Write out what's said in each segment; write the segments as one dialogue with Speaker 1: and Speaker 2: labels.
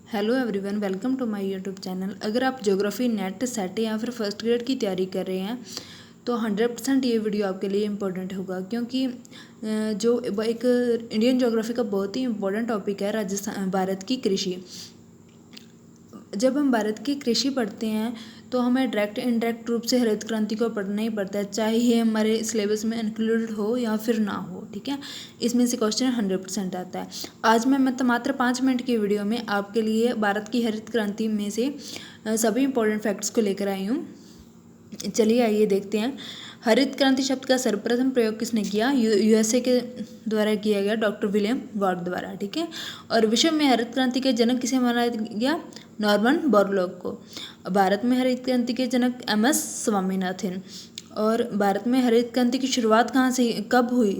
Speaker 1: Hello everyone, welcome to my YouTube channel. अगर आप geography net set या फिर फर्स्ट ग्रेड की तैयारी कर रहे हैं तो 100% ये वीडियो आपके लिए इम्पोर्टेंट होगा, क्योंकि जो एक इंडियन ज्योग्राफी का बहुत ही इम्पोर्टेंट टॉपिक है राजस्थान भारत की कृषि। जब हम भारत की कृषि पढ़ते हैं तो हमें डायरेक्ट इनडायरेक्ट रूप से हरित क्रांति को पढ़ना ही पड़ता है, चाहे ये हमारे सिलेबस में इंक्लूडेड हो या फिर ना हो। ठीक है, इसमें से क्वेश्चन 100% आता है। आज मैं मात्र 5 मिनट की वीडियो में आपके लिए भारत की हरित क्रांति में से सभी इंपॉर्टेंट फैक्ट्स को लेकर आई हूँ। चलिए आइए देखते हैं। हरित क्रांति शब्द का सर्वप्रथम प्रयोग किसने किया? यूएसए के द्वारा किया गया, डॉक्टर विलियम वार्ड द्वारा। ठीक है, और विश्व में हरित क्रांति के जनक किसे माना गया? नॉर्मन बोरलॉग को। भारत में हरित क्रांति के जनक एमएस स्वामीनाथन। और भारत में हरित क्रांति की शुरुआत कब हुई?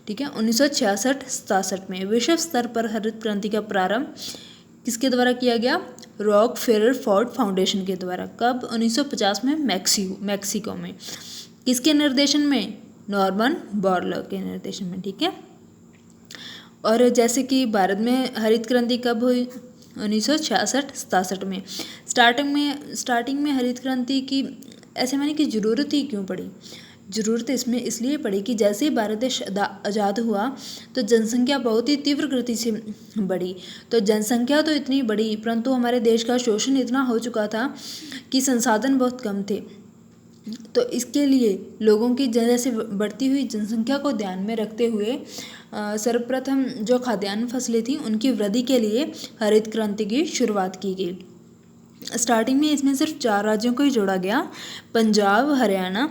Speaker 1: ठीक है, 1966-67 में। विश्व स्तर पर हरित क्रांति का प्रारंभ किसके द्वारा किया गया? रॉक फेलर फोर्ड फाउंडेशन के द्वारा। कब? 1950 में मैक्सिको में। किसके निर्देशन में? नॉर्मन बोरलॉग के निर्देशन में। ठीक है, और जैसे कि भारत में हरित क्रांति कब हुई? 1966-67 में। स्टार्टिंग में हरित क्रांति की ऐसे माने कि ज़रूरत ही क्यों पड़ी? ज़रूरत इसमें इसलिए पड़ी कि जैसे ही भारत देश आज़ाद हुआ तो जनसंख्या बहुत ही तीव्र गति से बढ़ी। तो जनसंख्या तो इतनी बढ़ी, परंतु हमारे देश का शोषण इतना हो चुका था कि संसाधन बहुत कम थे। तो इसके लिए लोगों की जैसे बढ़ती हुई जनसंख्या को ध्यान में रखते हुए सर्वप्रथम जो खाद्यान्न फसलें थी उनकी वृद्धि के लिए हरित क्रांति की शुरुआत की गई। स्टार्टिंग में इसमें सिर्फ 4 राज्यों को ही जोड़ा गया: पंजाब, हरियाणा,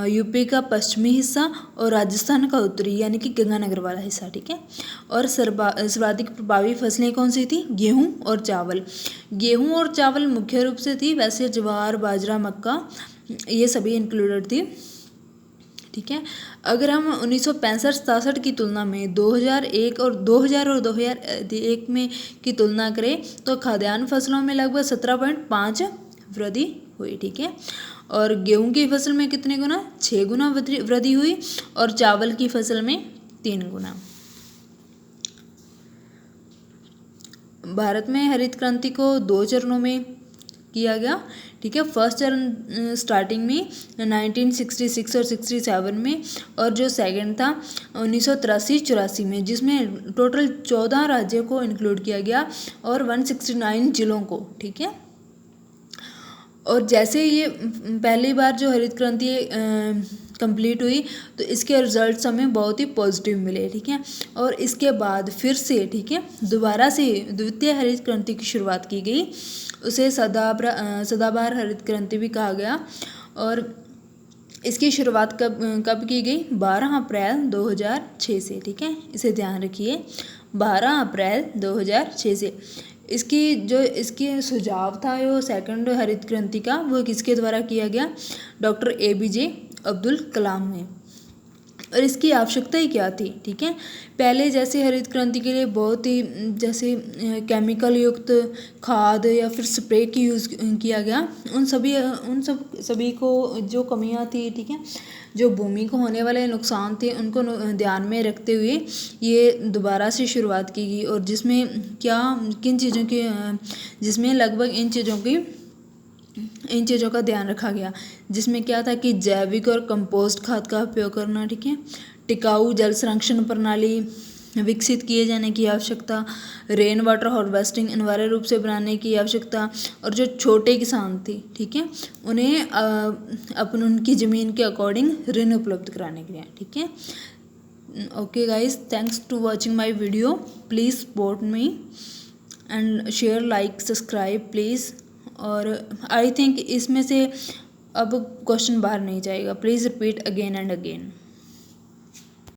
Speaker 1: यूपी का पश्चिमी हिस्सा और राजस्थान का उत्तरी यानी कि गंगानगर वाला हिस्सा। ठीक है, और सर्वाधिक प्रभावी फसलें कौन सी थी? गेहूं और चावल। गेहूं और चावल मुख्य रूप से थी, वैसे ज्वार, बाजरा, मक्का ये सभी इंक्लूडेड थी। ठीक है, अगर हम 1965-67 की तुलना में 2001 और 2001 में की तुलना करें तो खाद्यान्न फसलों में लगभग 17.5 वृद्धि हुई। ठीक है, और गेहूं की फसल में कितने गुना? 6 गुना वृद्धि हुई, और चावल की फसल में 3 गुना। भारत में हरित क्रांति को 2 चरणों में किया गया। ठीक है, फर्स्ट चरण स्टार्टिंग में 1966 और 67 में, और जो सेकंड था 1983-84 में, जिसमें टोटल 14 राज्यों को इंक्लूड किया गया और 169 जिलों को। ठीक है, और जैसे ये पहली बार जो हरित क्रांति कंप्लीट हुई तो इसके रिजल्ट्स हमें बहुत ही पॉजिटिव मिले। ठीक है, और इसके बाद फिर से ठीक है दोबारा से द्वितीय हरित क्रांति की शुरुआत की गई। उसे सदाबहार हरित क्रांति भी कहा गया, और इसकी शुरुआत कब की गई? 12 अप्रैल 2006 से। ठीक है, इसे ध्यान रखिए, 12 अप्रैल 2006 से। इसकी सुझाव था वो सेकंड हरित क्रांति का, वो किसके द्वारा किया गया? डॉक्टर APJ अब्दुल कलाम ने। और इसकी आवश्यकता ही क्या थी? ठीक है, पहले जैसे हरित क्रांति के लिए बहुत ही जैसे केमिकल युक्त खाद या फिर स्प्रे की यूज़ किया गया, उन सभी को जो कमियां थी, ठीक है, जो भूमि को होने वाले नुकसान थे उनको ध्यान में रखते हुए ये दोबारा से शुरुआत की गई। और जिसमें लगभग इन चीज़ों का ध्यान रखा गया, जिसमें क्या था कि जैविक और कंपोस्ट खाद का उपयोग करना। ठीक है, टिकाऊ जल संरक्षण प्रणाली विकसित किए जाने की आवश्यकता, रेन वाटर हार्वेस्टिंग अनिवार्य रूप से बनाने की आवश्यकता, और जो छोटे किसान थे, ठीक है, उन्हें उनकी ज़मीन के अकॉर्डिंग ऋण उपलब्ध कराने के लिए। ठीक है, okay guys, thanks to watching my video. Please support me and share, like, subscribe please. और आई थिंक इसमें से अब क्वेश्चन बाहर नहीं जाएगा। Please repeat again and again.